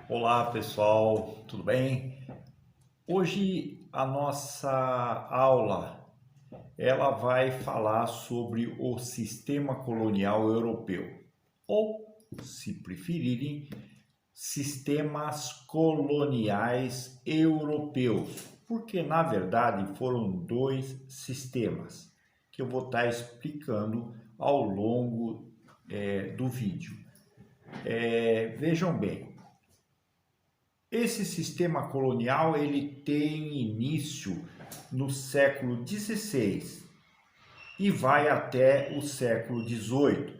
Olá pessoal, tudo bem? Hoje a nossa aula ela vai falar sobre o sistema colonial europeu, ou, se preferirem, sistemas coloniais europeus, porque na verdade foram dois sistemas que eu vou estar explicando ao longo do vídeo. Vejam bem, esse sistema colonial ele tem início no século XVI e vai até o século XVIII.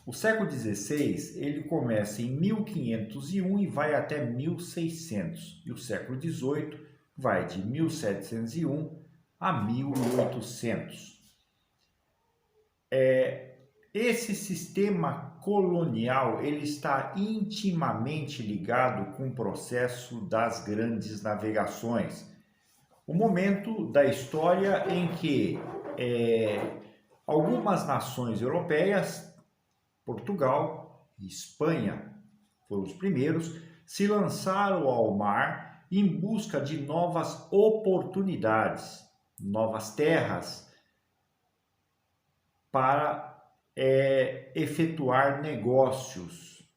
O século XVI ele começa em 1501 e vai até 1600, e o século XVIII vai de 1701 a 1800. Esse sistema colonial ele está intimamente ligado com o processo das grandes navegações. O momento da história em que algumas nações europeias, Portugal e Espanha foram os primeiros, se lançaram ao mar em busca de novas oportunidades, novas terras para efetuar negócios,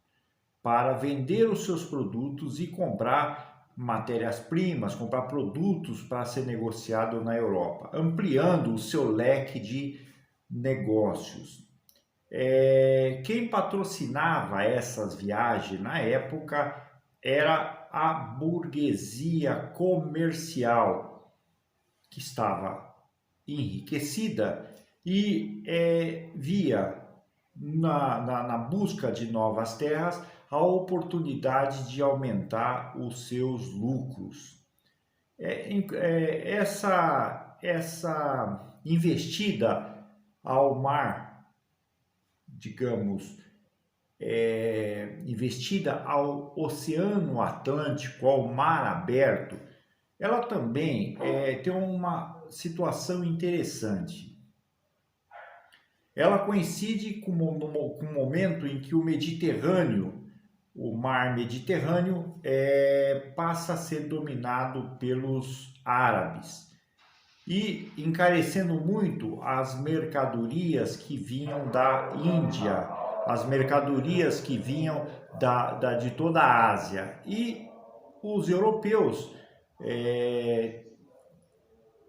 para vender os seus produtos e comprar matérias-primas, comprar produtos para ser negociado na Europa, ampliando o seu leque de negócios. Quem patrocinava essas viagens na época era a burguesia comercial, que estava enriquecida e via na busca de novas terras a oportunidade de aumentar os seus lucros. Essa investida ao mar, digamos, investida ao Oceano Atlântico, ao mar aberto, ela também tem uma situação interessante. Ela coincide com o momento em que o Mediterrâneo, o mar Mediterrâneo, passa a ser dominado pelos árabes e encarecendo muito as mercadorias que vinham da Índia, as mercadorias que vinham de toda a Ásia. E os europeus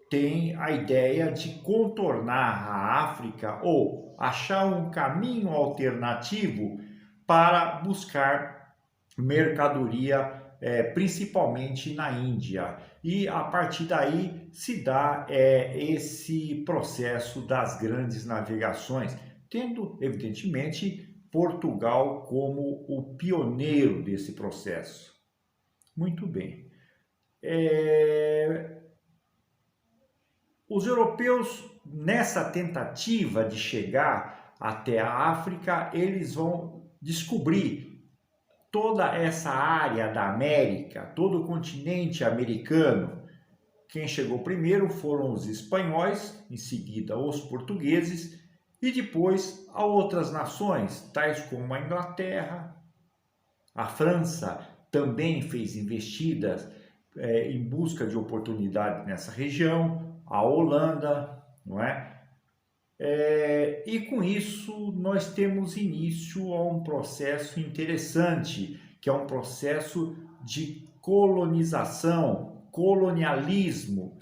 tem a ideia de contornar a África ou achar um caminho alternativo para buscar mercadoria, principalmente na Índia. E a partir daí se dá esse processo das grandes navegações, tendo evidentemente Portugal como o pioneiro desse processo. Muito bem. Os europeus, nessa tentativa de chegar até a África, eles vão descobrir toda essa área da América, todo o continente americano. Quem chegou primeiro foram os espanhóis, em seguida os portugueses e depois a outras nações, tais como a Inglaterra, a França também fez investidas em busca de oportunidade nessa região, a Holanda, não é? E com isso nós temos início a um processo interessante, que é um processo de colonização, colonialismo.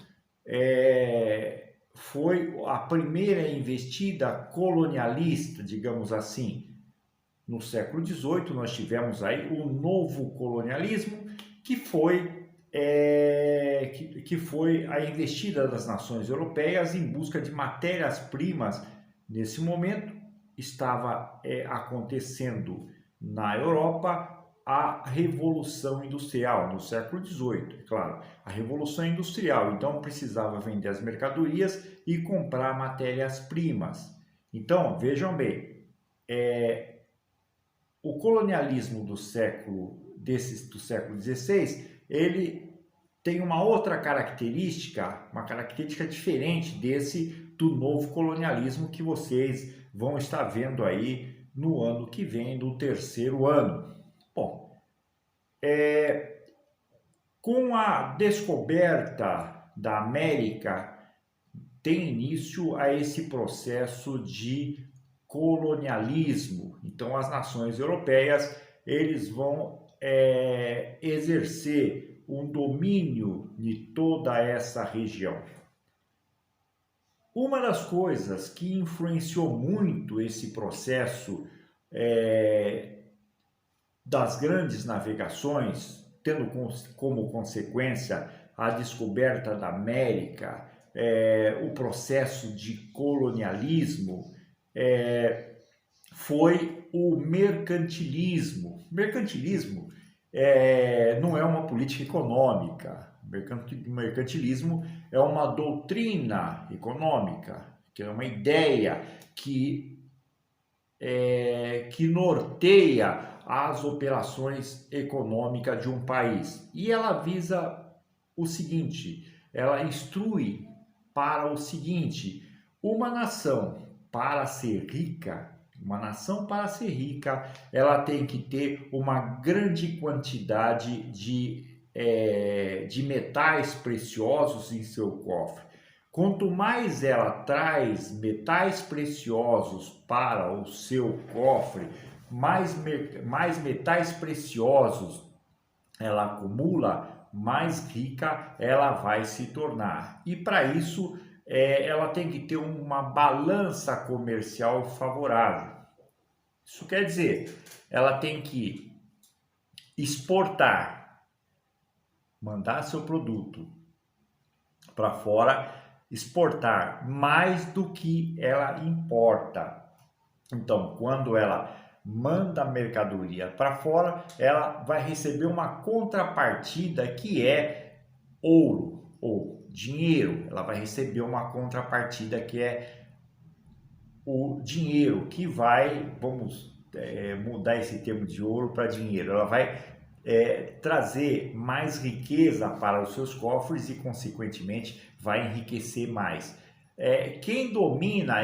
Foi a primeira investida colonialista, digamos assim. No século XVIII nós tivemos aí o novo colonialismo, que foi a investida das nações europeias em busca de matérias-primas. Nesse momento estava acontecendo na Europa a Revolução Industrial, no século XVIII, claro, a Revolução Industrial. Então precisava vender as mercadorias e comprar matérias-primas. Então, vejam bem, o colonialismo do século XVI, ele tem uma outra característica, uma característica diferente do novo colonialismo que vocês vão estar vendo aí no ano que vem, no terceiro ano. Bom, Com a descoberta da América, tem início a esse processo de colonialismo. Então, as nações europeias eles vão exercer um domínio de toda essa região. Uma das coisas que influenciou muito esse processo das grandes navegações, tendo como consequência a descoberta da América, o processo de colonialismo, foi o mercantilismo. Mercantilismo não é uma política econômica. Mercantilismo é uma doutrina econômica, que é uma ideia que norteia as operações econômicas de um país. E ela visa o seguinte, ela instrui para o seguinte: uma nação para ser rica, ela tem que ter uma grande quantidade de metais preciosos em seu cofre. Quanto mais ela traz metais preciosos para o seu cofre, mais metais preciosos ela acumula, mais rica ela vai se tornar. E para isso, ela tem que ter uma balança comercial favorável. Isso quer dizer, ela tem que exportar, mandar seu produto para fora, exportar mais do que ela importa. Então, quando ela manda a mercadoria para fora, ela vai receber uma contrapartida que é ouro ou dinheiro. Ela vai receber uma contrapartida que é o dinheiro, que vai, vamos mudar esse termo de ouro para dinheiro, ela vai trazer mais riqueza para os seus cofres e, consequentemente, vai enriquecer mais. Quem domina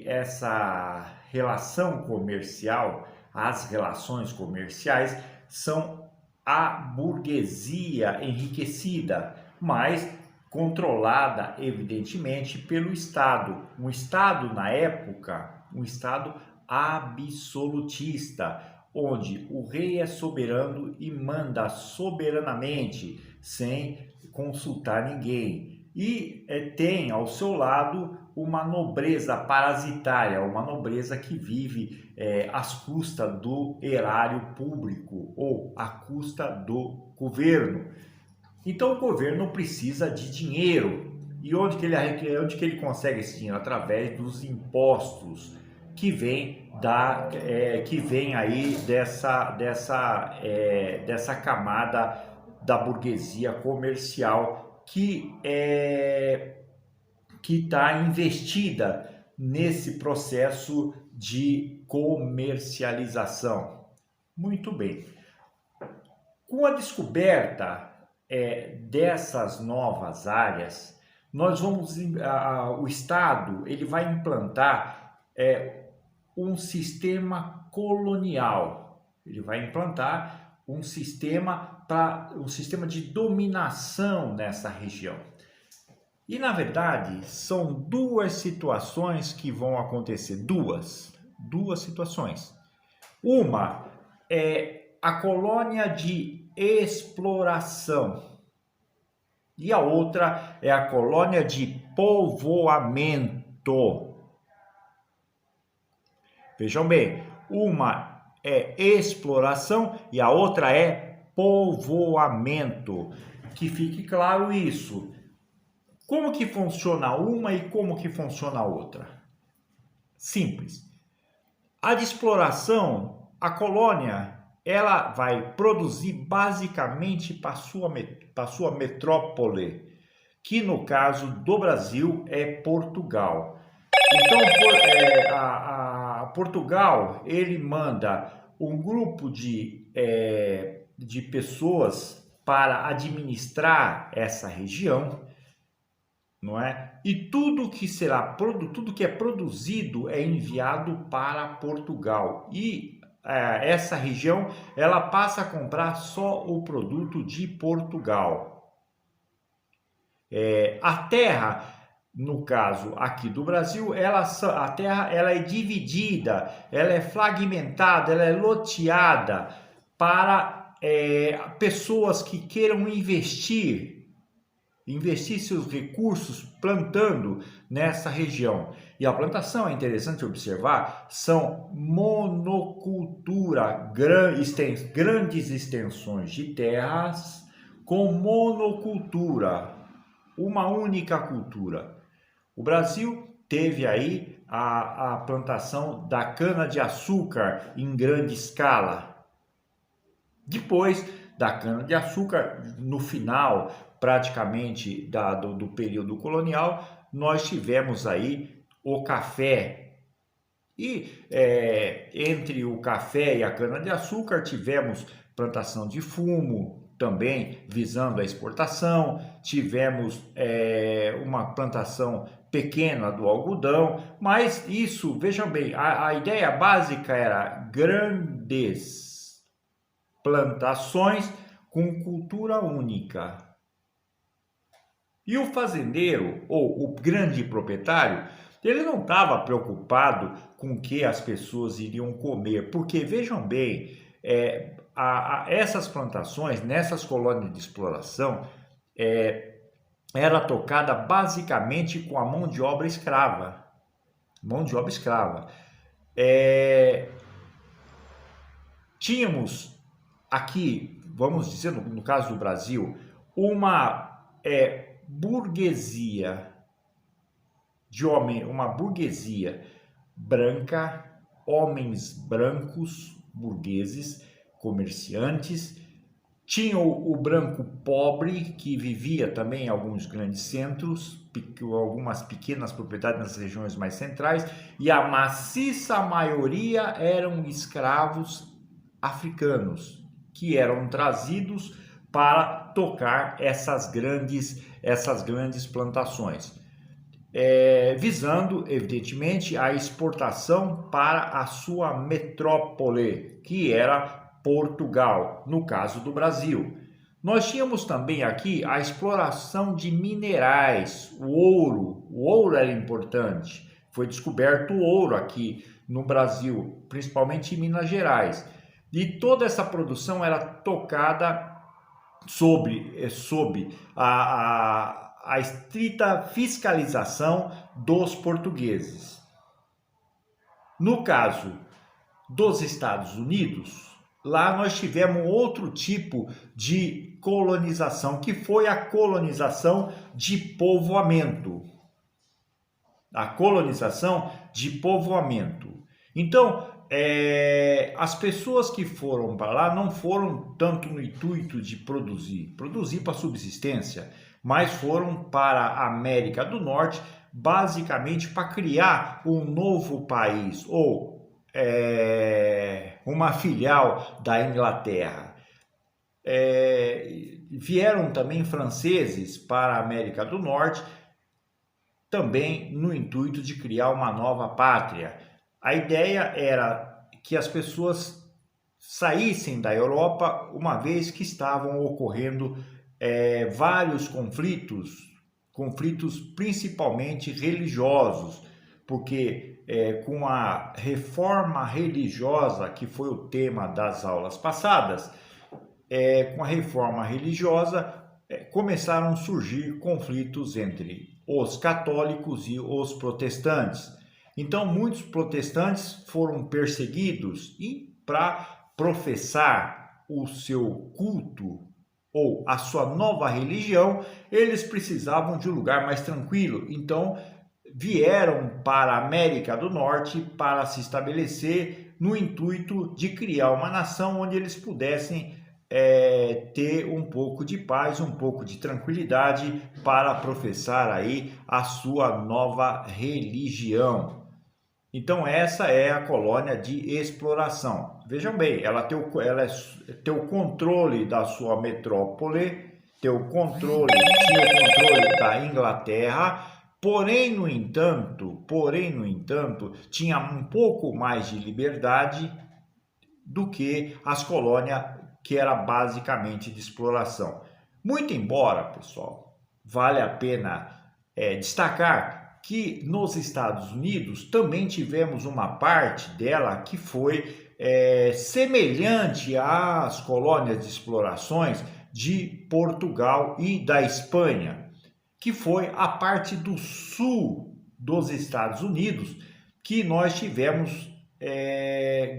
essa relação comercial, as relações comerciais, são a burguesia enriquecida, mas controlada, evidentemente, pelo Estado. Um Estado, na época, um Estado absolutista, onde o rei é soberano e manda soberanamente, sem consultar ninguém. E tem ao seu lado uma nobreza parasitária, uma nobreza que vive às custas do erário público ou à custa do governo. Então o governo precisa de dinheiro. E onde que ele consegue esse dinheiro? Através dos impostos que vem aí dessa camada da burguesia comercial que está investida nesse processo de comercialização. Muito bem. Com a descoberta dessas novas áreas, o Estado ele vai implantar um sistema colonial. Ele vai implantar um sistema de dominação nessa região. E, na verdade, são duas situações que vão acontecer. Duas situações. Uma é a colônia de exploração e a outra é a colônia de povoamento. Vejam bem, uma é exploração e a outra é povoamento. Que fique claro isso. Como que funciona uma e como que funciona a outra? Simples. A de exploração, a colônia, ela vai produzir basicamente para sua metrópole, que no caso do Brasil é Portugal. Então, Portugal, ele manda um grupo de pessoas para administrar essa região, não é? E tudo que é produzido é enviado para Portugal. E essa região ela passa a comprar só o produto de Portugal. A terra, no caso aqui do Brasil, a terra ela é dividida, ela é fragmentada, ela é loteada para pessoas que queiram investir seus recursos plantando nessa região. E a plantação, é interessante observar, são monocultura, grandes extensões de terras com monocultura, uma única cultura. O Brasil teve aí a plantação da cana-de-açúcar em grande escala. Depois da cana-de-açúcar, no final praticamente do período colonial, nós tivemos aí o café. E entre o café e a cana-de-açúcar tivemos plantação de fumo, também visando a exportação, tivemos uma plantação pequena do algodão, mas isso, vejam bem, a ideia básica era grandes plantações com cultura única. E o fazendeiro, ou o grande proprietário, ele não estava preocupado com o que as pessoas iriam comer, porque vejam bem, essas plantações, nessas colônias de exploração, era tocada basicamente com a mão de obra escrava. Mão de obra escrava. Tínhamos aqui, vamos dizer, no caso do Brasil, uma burguesia uma burguesia branca, homens brancos, burgueses, comerciantes. Tinha o branco pobre, que vivia também em alguns grandes centros, algumas pequenas propriedades nas regiões mais centrais, e a maciça maioria eram escravos africanos, que eram trazidos para tocar essas grandes plantações, visando, evidentemente, a exportação para a sua metrópole, que era Portugal, no caso do Brasil. Nós tínhamos também aqui a exploração de minerais, o ouro era importante, foi descoberto o ouro aqui no Brasil, principalmente em Minas Gerais, e toda essa produção era tocada sob a estrita fiscalização dos portugueses. No caso dos Estados Unidos, lá nós tivemos outro tipo de colonização, que foi a colonização de povoamento. A colonização de povoamento. Então, as pessoas que foram para lá não foram tanto no intuito de produzir para subsistência, mas foram para a América do Norte basicamente para criar um novo país, ou uma filial da Inglaterra. Vieram também franceses para a América do Norte, também no intuito de criar uma nova pátria. A ideia era que as pessoas saíssem da Europa, uma vez que estavam ocorrendo vários conflitos principalmente religiosos, porque com a reforma religiosa, que foi o tema das aulas passadas, com a reforma religiosa começaram a surgir conflitos entre os católicos e os protestantes. Então, muitos protestantes foram perseguidos e, para professar o seu culto ou a sua nova religião, eles precisavam de um lugar mais tranquilo. Então, vieram para a América do Norte para se estabelecer no intuito de criar uma nação onde eles pudessem ter um pouco de paz, um pouco de tranquilidade para professar aí a sua nova religião. Então essa é a colônia de exploração. Vejam bem, ela tem o controle da sua metrópole, tinha o controle da Inglaterra, porém no entanto, tinha um pouco mais de liberdade do que as colônias que era basicamente de exploração. Muito embora, pessoal, vale a pena destacar que nos Estados Unidos também tivemos uma parte dela que foi semelhante às colônias de explorações de Portugal e da Espanha, que foi a parte do sul dos Estados Unidos, que nós tivemos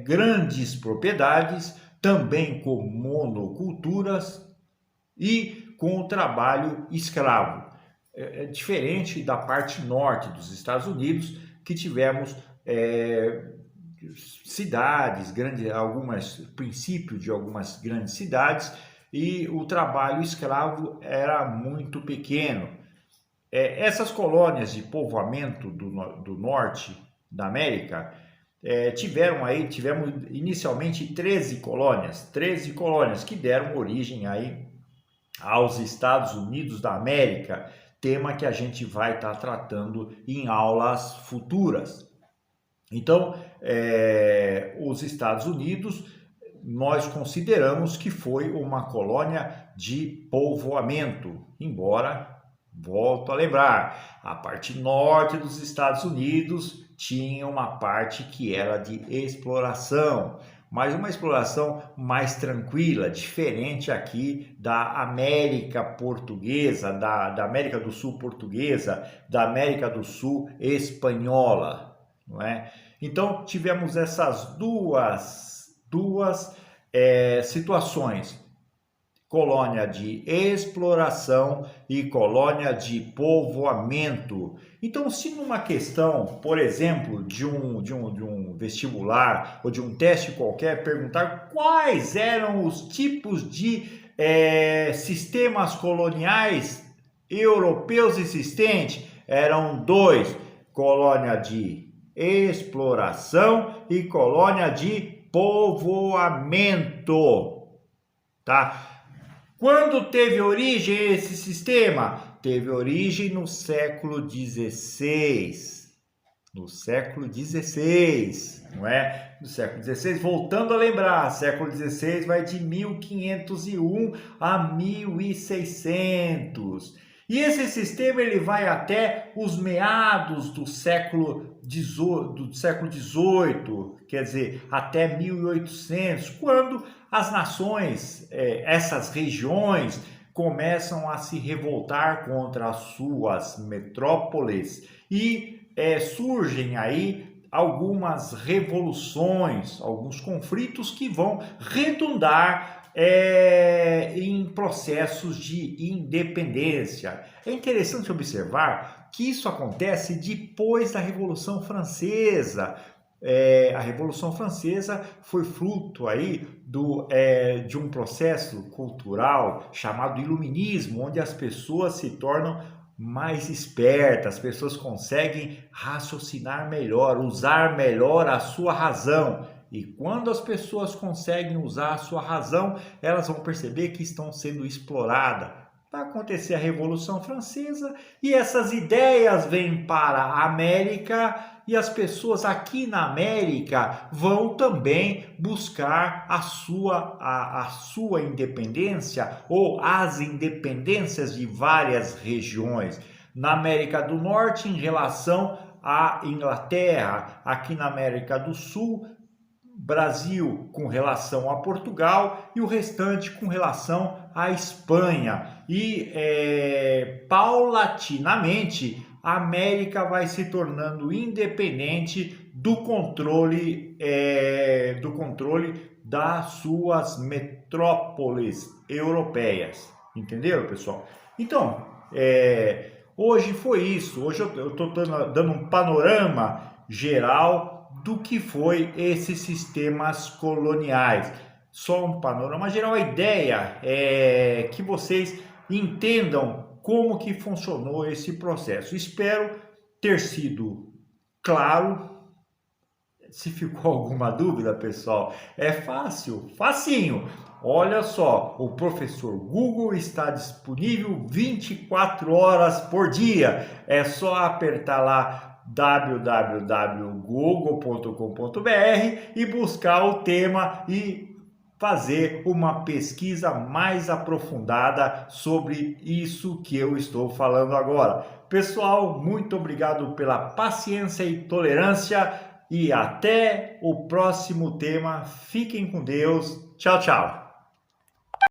grandes propriedades, também com monoculturas e com o trabalho escravo. É diferente da parte norte dos Estados Unidos, que tivemos cidades, princípio de algumas grandes cidades, e o trabalho escravo era muito pequeno. Essas colônias de povoamento do norte da América tivemos inicialmente 13 colônias que deram origem aí aos Estados Unidos da América, tema que a gente vai estar tratando em aulas futuras. Então, os Estados Unidos, nós consideramos que foi uma colônia de povoamento, embora, volto a lembrar, a parte norte dos Estados Unidos tinha uma parte que era de exploração, mas uma exploração mais tranquila, diferente aqui da América portuguesa, da América do Sul portuguesa, da América do Sul espanhola, não é? Então, tivemos essas duas situações: colônia de exploração e colônia de povoamento. Então, se numa questão, por exemplo, de um vestibular ou de um teste qualquer, perguntar quais eram os tipos de sistemas coloniais europeus existentes, eram dois: colônia de exploração e colônia de povoamento, tá? Quando teve origem esse sistema? Teve origem no século XVI. No século XVI, não é? No século XVI, voltando a lembrar, século XVI vai de 1501 a 1600. E esse sistema ele vai até os meados do século XVIII, quer dizer, até 1800, quando as nações, essas regiões, começam a se revoltar contra as suas metrópoles e surgem aí algumas revoluções, alguns conflitos que vão redundar em processos de independência. É interessante observar que isso acontece depois da Revolução Francesa. A Revolução Francesa foi fruto aí de um processo cultural chamado Iluminismo, onde as pessoas se tornam mais espertas, as pessoas conseguem raciocinar melhor, usar melhor a sua razão. E quando as pessoas conseguem usar a sua razão, elas vão perceber que estão sendo exploradas. Vai acontecer a Revolução Francesa e essas ideias vêm para a América e as pessoas aqui na América vão também buscar a sua independência ou as independências de várias regiões. Na América do Norte, em relação à Inglaterra, aqui na América do Sul, Brasil com relação a Portugal e o restante com relação à Espanha. E paulatinamente a América vai se tornando independente do controle das suas metrópoles europeias. Entenderam, pessoal? Então, hoje foi isso. Hoje eu estou dando um panorama geral do que foi esses sistemas coloniais. Só um panorama geral. A ideia é que vocês entendam como que funcionou esse processo. Espero ter sido claro. Se ficou alguma dúvida, pessoal, é fácil, facinho. Olha só, o professor Google está disponível 24 horas por dia. É só apertar lá www.google.com.br e buscar o tema e fazer uma pesquisa mais aprofundada sobre isso que eu estou falando agora. Pessoal, muito obrigado pela paciência e tolerância e até o próximo tema. Fiquem com Deus. Tchau, tchau.